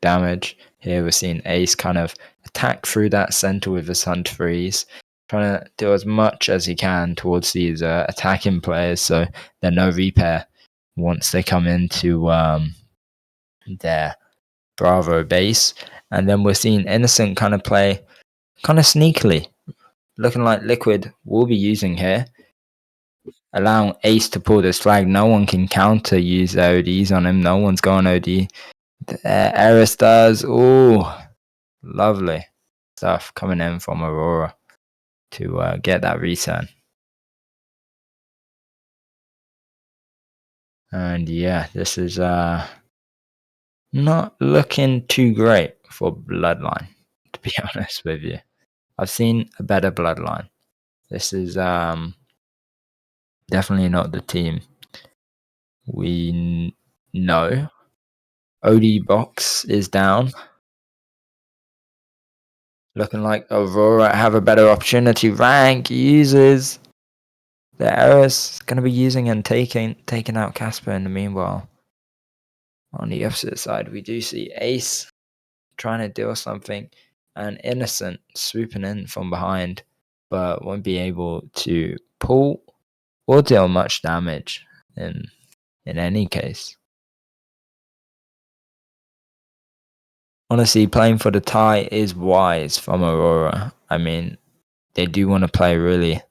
damage. Here we're seeing Ace kind of attack through that center with his Hunt Freeze, trying to do as much as he can towards these attacking players so they're no repair once they come into their Bravo base. And then we're seeing Innocent kind of play kind of sneakily, looking like Liquid will be using here, allowing Ace to pull this flag. No one can counter use their ODs on him. No one's going OD. Eris does. Ooh, lovely stuff coming in from Aurora to get that return. And yeah, this is not looking too great for Bloodline, to be honest with you. I've seen a better Bloodline. This is definitely not the team we know. OD box is down. Looking like Aurora have a better opportunity. Rank uses the Eris going to be using and taking out Casper in the meanwhile. On the opposite side, we do see Ace trying to deal something and Innocent swooping in from behind, but won't be able to pull or deal much damage in any case. Honestly, playing for the tie is wise from Aurora. I mean, they do want to play really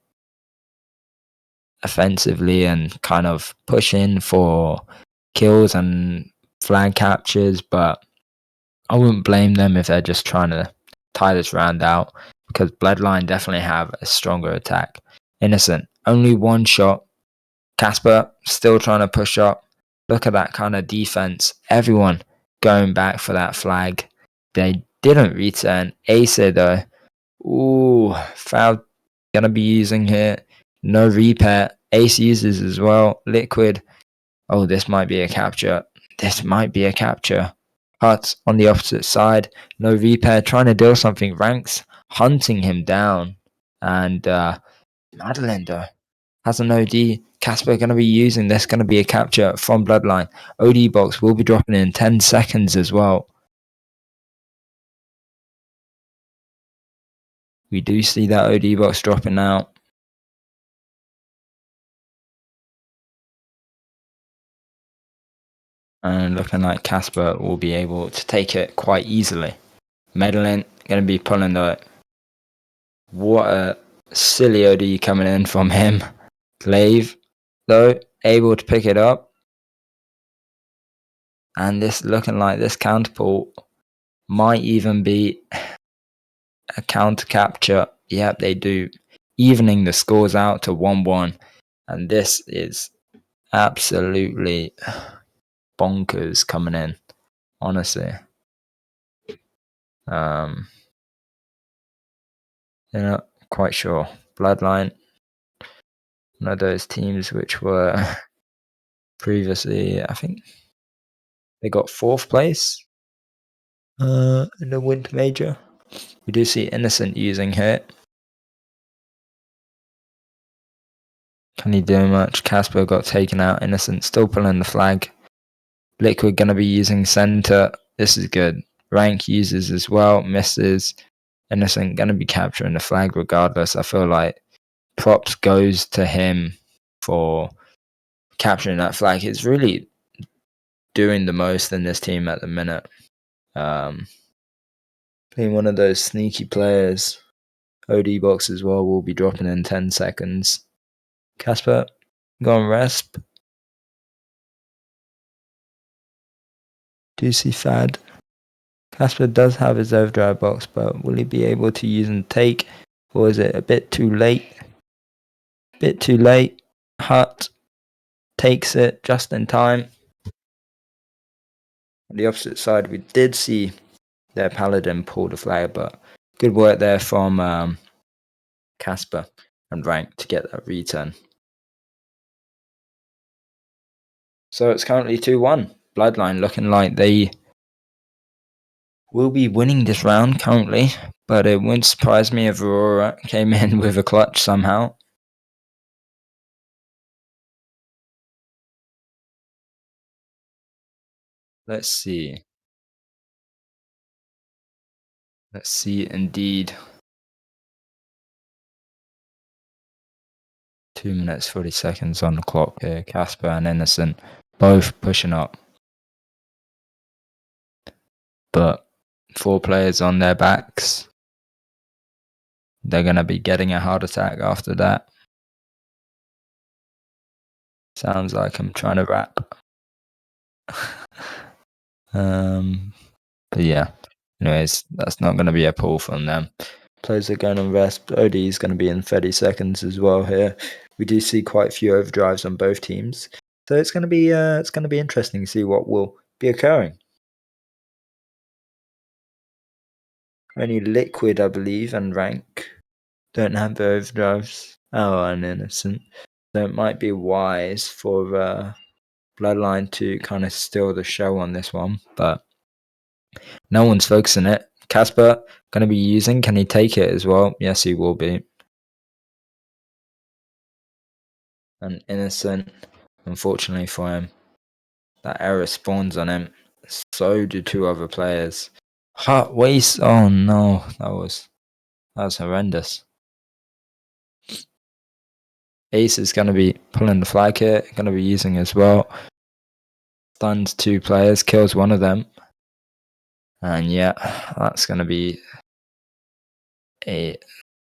offensively and kind of push in for kills and flag captures, but I wouldn't blame them if they're just trying to tie this round out because Bloodline definitely have a stronger attack. Innocent, only one shot. Casper still trying to push up. Look at that kind of defense. Everyone going back for that flag. They didn't return. Ace though. Ooh, foul gonna be using here. No repair. Ace uses as well. Liquid. Oh, this might be a capture. This might be a capture. Hut on the opposite side. No repair. Trying to deal something. Ranks hunting him down. And Madeline though has an OD. Casper going to be using this. Going to be a capture from Bloodline. OD box will be dropping in 10 seconds as well. We do see that OD box dropping out. And looking like Casper will be able to take it quite easily. Medellin going to be pulling the... What a silly OD coming in from him. Glaive, though, able to pick it up. And this looking like this counterpult might even be a counter capture. Yep, they do. Evening the scores out to 1-1. And this is absolutely bonkers coming in, honestly. They're not quite sure. Bloodline, one of those teams which were previously, I think they got 4th place in the Winter Major. We do see Innocent using hit. Can he do much? Casper got taken out. Innocent still pulling the flag. Liquid gonna be using center. This is good. Rank uses as well. Misses. Innocent gonna be capturing the flag regardless. I feel like props goes to him for capturing that flag. He's really doing the most in this team at the minute. Being one of those sneaky players. OD box as well will be dropping in 10 seconds. Casper, go on rest. Do you see Fad? Casper does have his overdrive box, but will he be able to use and take? Or is it a bit too late? Bit too late. Hut takes it just in time. On the opposite side, we did see their Paladin pull the flag, but good work there from Casper and Rank to get that return. So it's currently 2-1. Bloodline looking like they will be winning this round currently, but it wouldn't surprise me if Aurora came in with a clutch somehow. Let's see. Let's see indeed. 2 minutes 40 seconds on the clock here. Casper and Innocent both pushing up. But 4 players on their backs. They're going to be getting a heart attack after that. Sounds like I'm trying to rap. But yeah. Anyways, that's not going to be a pull from them. Players are going on rest. OD is going to be in 30 seconds as well here. We do see quite a few overdrives on both teams. So it's going to be interesting to see what will be occurring. Only Liquid, I believe, and Rank don't have the overdrives. Oh, and Innocent. So it might be wise for Bloodline to kind of steal the show on this one, but no one's focusing it. Casper going to be using. Can he take it as well? Yes, he will be. And Innocent, unfortunately for him, that error spawns on him. So do 2 other players. Hot waste. Oh no, that was horrendous. Ace is going to be pulling the flag here. Going to be using as well. Stuns 2 players, kills one of them. And yeah, that's going to be a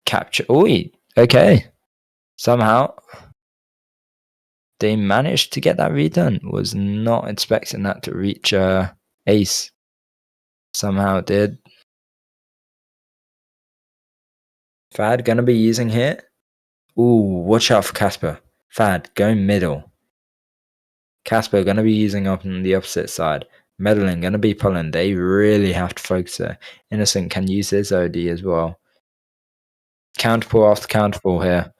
capture. Oh, okay. Somehow they managed to get that redone. Was not expecting that to reach Ace. Somehow it did. Fad going to be using here. Ooh, watch out for Casper. Fad, going middle. Casper going to be using up on the opposite side. Meddling going to be pulling. They really have to focus there. Innocent can use his OD as well. Counterpull after counterpull here.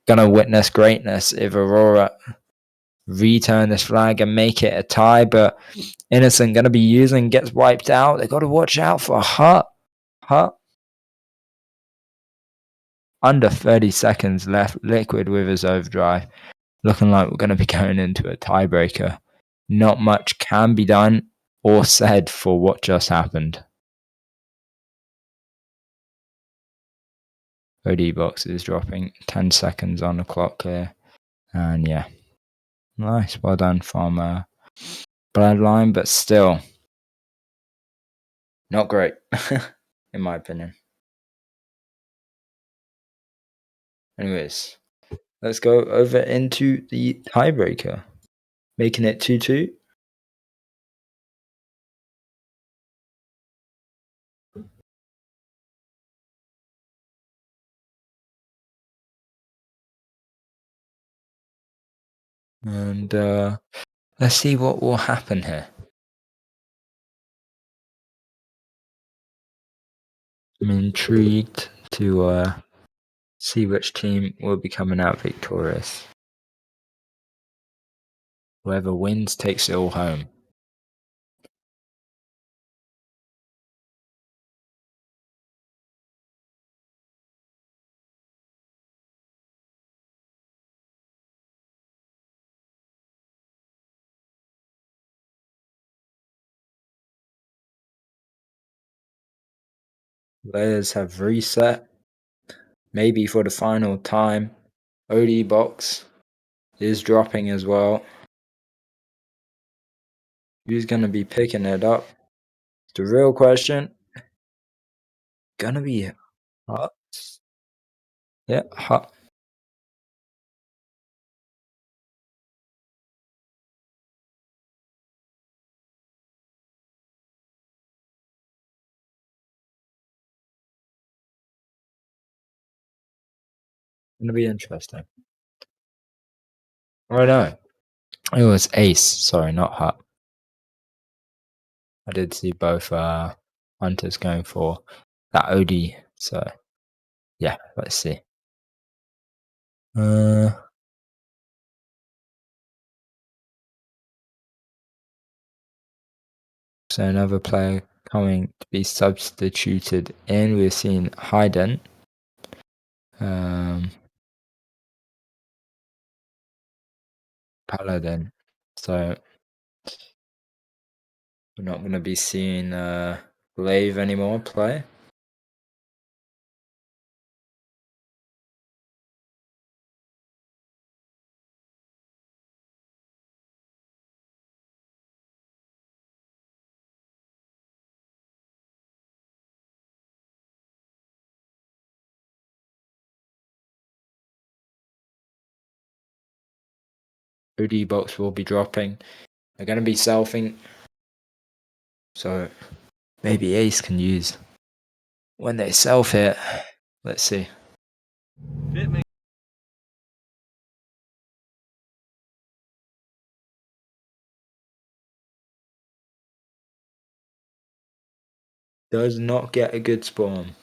Gonna witness greatness if Aurora return this flag and make it a tie, but Innocent gonna be using, gets wiped out. They gotta watch out for Hut. Hut. Under 30 seconds left. Liquid with his overdrive. Looking like we're gonna be going into a tiebreaker. Not much can be done or said for what just happened. OD box is dropping. 10 seconds on the clock here. And yeah. Nice. Well done from Bloodline, but still not great, in my opinion. Anyways, let's go over into the tiebreaker, making it 2-2. And let's see what will happen here. I'm intrigued to see which team will be coming out victorious. Whoever wins takes it all home. Players have reset, maybe for the final time. OD box is dropping as well. Who's going to be picking it up? The real question. Gonna be Hut. Yeah, Hut. Gonna be interesting. Oh no, it was Ace. Sorry, not Hut. I did see both hunters going for that OD. So yeah, let's see. So another player coming to be substituted in. We've seen Hayden. Paladin. So we're not going to be seeing Glaive anymore play. OD box will be dropping. They're going to be selfing. So maybe Ace can use when they self it. Let's see. Does not get a good spawn.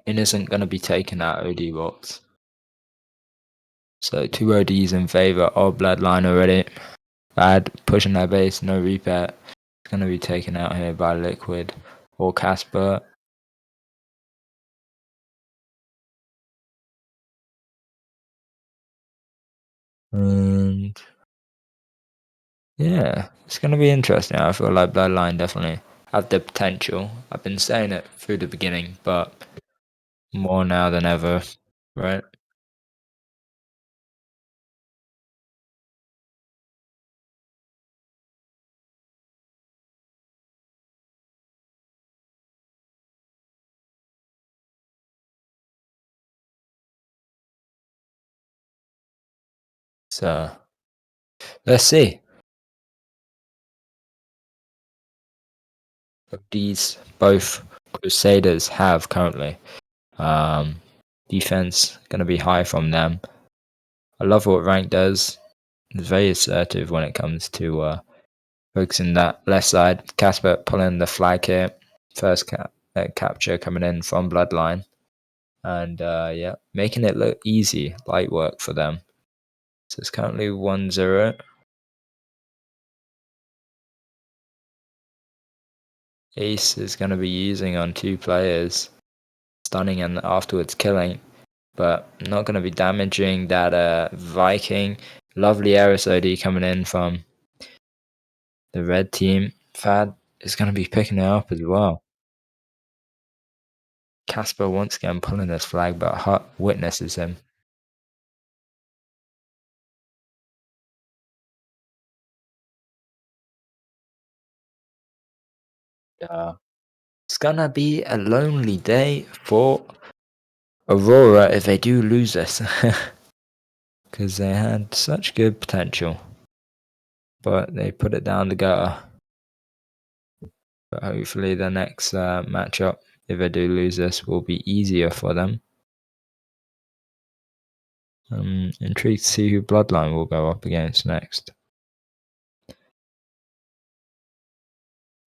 It isn't going to be taken out OD box. So 2 ODs in favor of Bloodline already. Bad, pushing their base, no repair. It's going to be taken out here by Liquid or Casper. And yeah, it's going to be interesting. I feel like Bloodline definitely have the potential. I've been saying it through the beginning, but more now than ever, right? So let's see. These both Crusaders have currently. Defense going to be high from them. I love what Rank does. It's very assertive when it comes to focusing that left side. Casper pulling the flag here. First capture coming in from Bloodline. And yeah, making it look easy, light work for them. So it's currently 1-0. Ace is going to be using on 2 players, stunning and afterwards killing, but not going to be damaging that Viking. Lovely Eris OD coming in from the red team. Fad is going to be picking it up as well. Casper once again pulling his flag, but Hut witnesses him. It's gonna be a lonely day for Aurora if they do lose this. Because they had such good potential. But they put it down the gutter. But hopefully the next matchup, if they do lose this, will be easier for them. I'm intrigued to see who Bloodline will go up against next.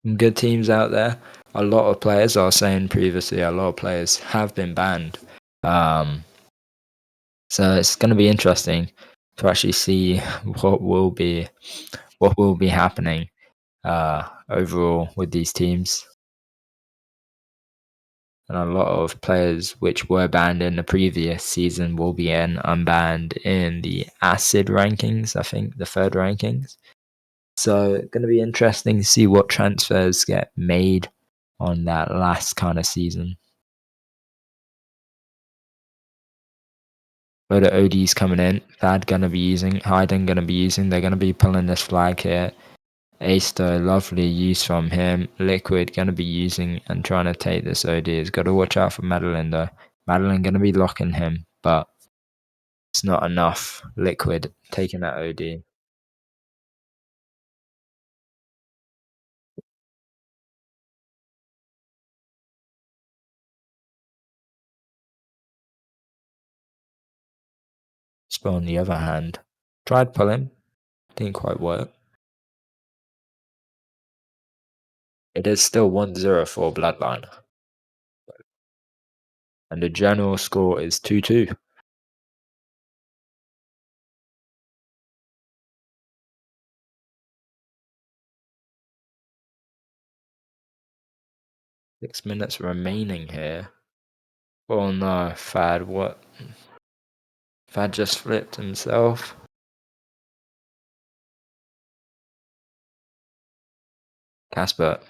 Some good teams out there. A lot of players, I was saying previously, a lot of players have been banned. So it's going to be interesting to actually see what will be happening overall with these teams. And a lot of players which were banned in the previous season will be unbanned in the acid rankings, I think the third rankings. So it's going to be interesting to see what transfers get made on that last kind of season. But the ODs coming in, Thad going to be using, Hayden going to be using, they're going to be pulling this flag here. Ace though, lovely use from him. Liquid going to be using and trying to take this OD. He's got to watch out for Madeline though. Madeline going to be locking him, but it's not enough. Liquid taking that OD. Spell on the other hand, tried pulling, didn't quite work. It is still 1-0 for Bloodline. And the general score is 2-2. 6 minutes remaining here. Oh no, Fad, what? Fad just flipped himself. Casper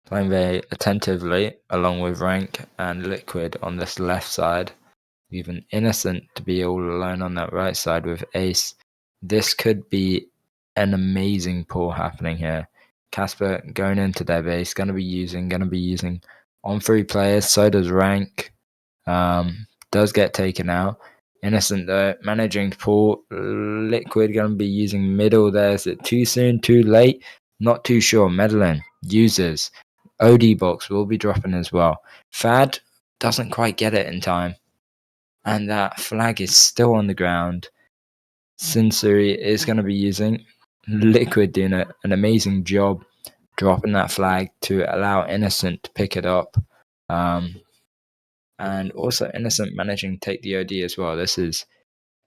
playing very attentively along with Rank and Liquid on this left side. Even Innocent to be all alone on that right side with Ace. This could be an amazing pull happening here. Casper going into their base, gonna be using on 3 players, so does Rank. Does get taken out. Innocent though, managing to pull. Liquid gonna be using middle there. Is it too soon, too late? Not too sure. Medellin uses. OD box will be dropping as well. Fad doesn't quite get it in time. And that flag is still on the ground. Sinsuri is going to be using. Liquid doing an amazing job dropping that flag to allow Innocent to pick it up. And also Innocent managing to take the OD as well. This is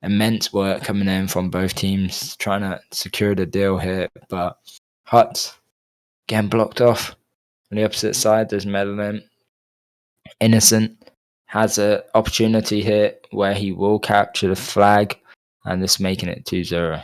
immense work coming in from both teams trying to secure the deal here. But Huts getting blocked off. On the opposite side, there's Medellin. Innocent has an opportunity here where he will capture the flag and this making it 2-0.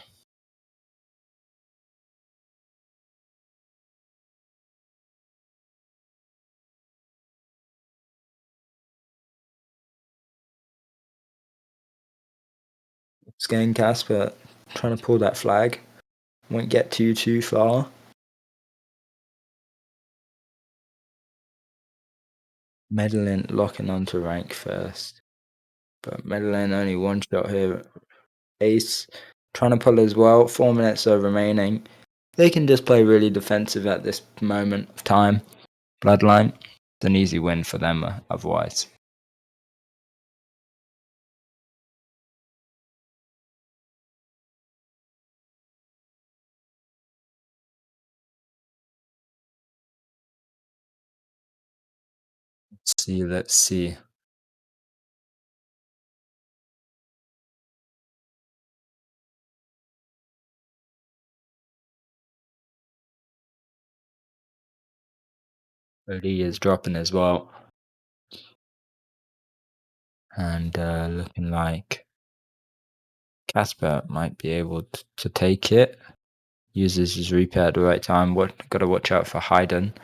Scaring Casper trying to pull that flag. Won't get too far. Medellin locking onto Rank first. But Medellin only one shot here. Ace trying to pull as well. 4 minutes so remaining. They can just play really defensive at this moment of time. Bloodline, it's an easy win for them otherwise. Let's see. OD is dropping as well. And looking like Casper might be able to take it. Uses his repair at the right time. Got to watch out for Hayden.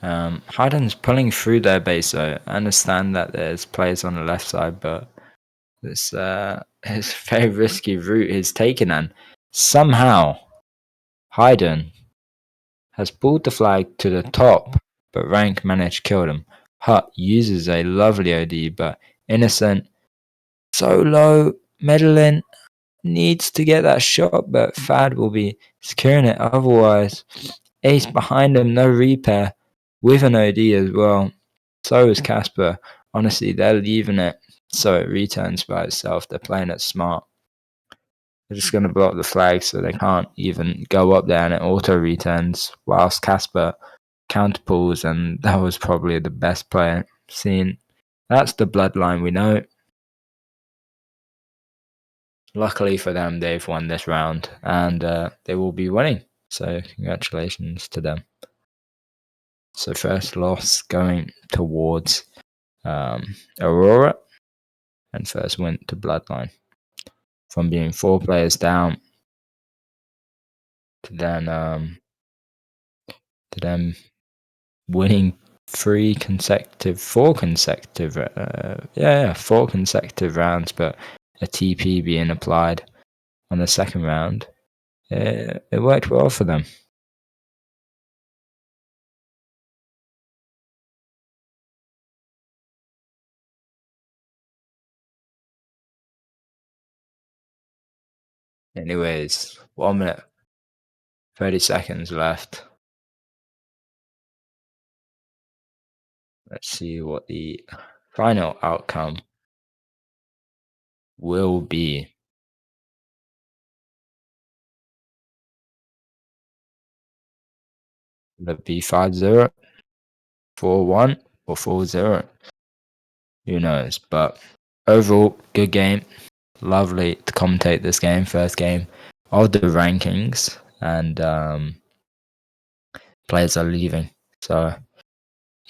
Hayden's pulling through their base though. I understand that there's players on the left side, but this is very risky route he's taken, and somehow Hayden has pulled the flag to the top, but Rank managed to kill him. Hut uses a lovely OD, but Innocent so low. Medellin needs to get that shot, but Fad will be securing it otherwise. Ace behind him, no repair, with an OD as well. So is Casper. Honestly, they're leaving it so it returns by itself. They're playing it smart. They're just going to block the flag so they can't even go up there and it auto returns, whilst Casper counterpulls, and that was probably the best play seen. That's the bloodline we know. Luckily for them, they've won this round and they will be winning. So congratulations to them. So first loss going towards Aurora, and first win to Bloodline. From being 4 players down to them winning 4 consecutive rounds, but a TP being applied on the second round. It worked well for them. Anyways, 1 minute, 30 seconds left. Let's see what the final outcome will be. Will it be 5-0, 4-1, or 4-0? Who knows? But overall, good game. Lovely to commentate this game. First game of the rankings, and players are leaving. So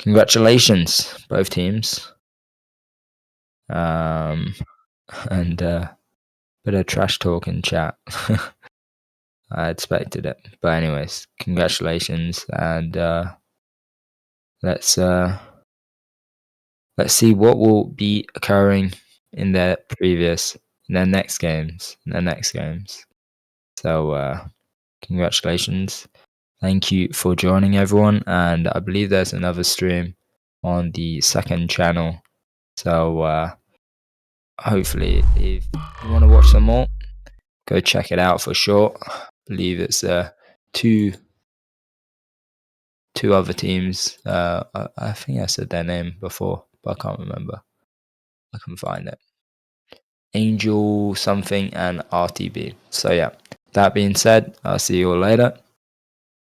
congratulations, both teams. And bit of trash talk in chat. I expected it, but anyways, congratulations, and let's let's see what will be occurring in their next games, So congratulations. Thank you for joining, everyone. And I believe there's another stream on the second channel. So hopefully, if you want to watch some more, go check it out for sure. I believe it's two other teams. I think I said their name before, but I can't remember. I can find it. Angel something and RTB. So yeah, that being said, I'll see you all later,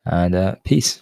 and peace.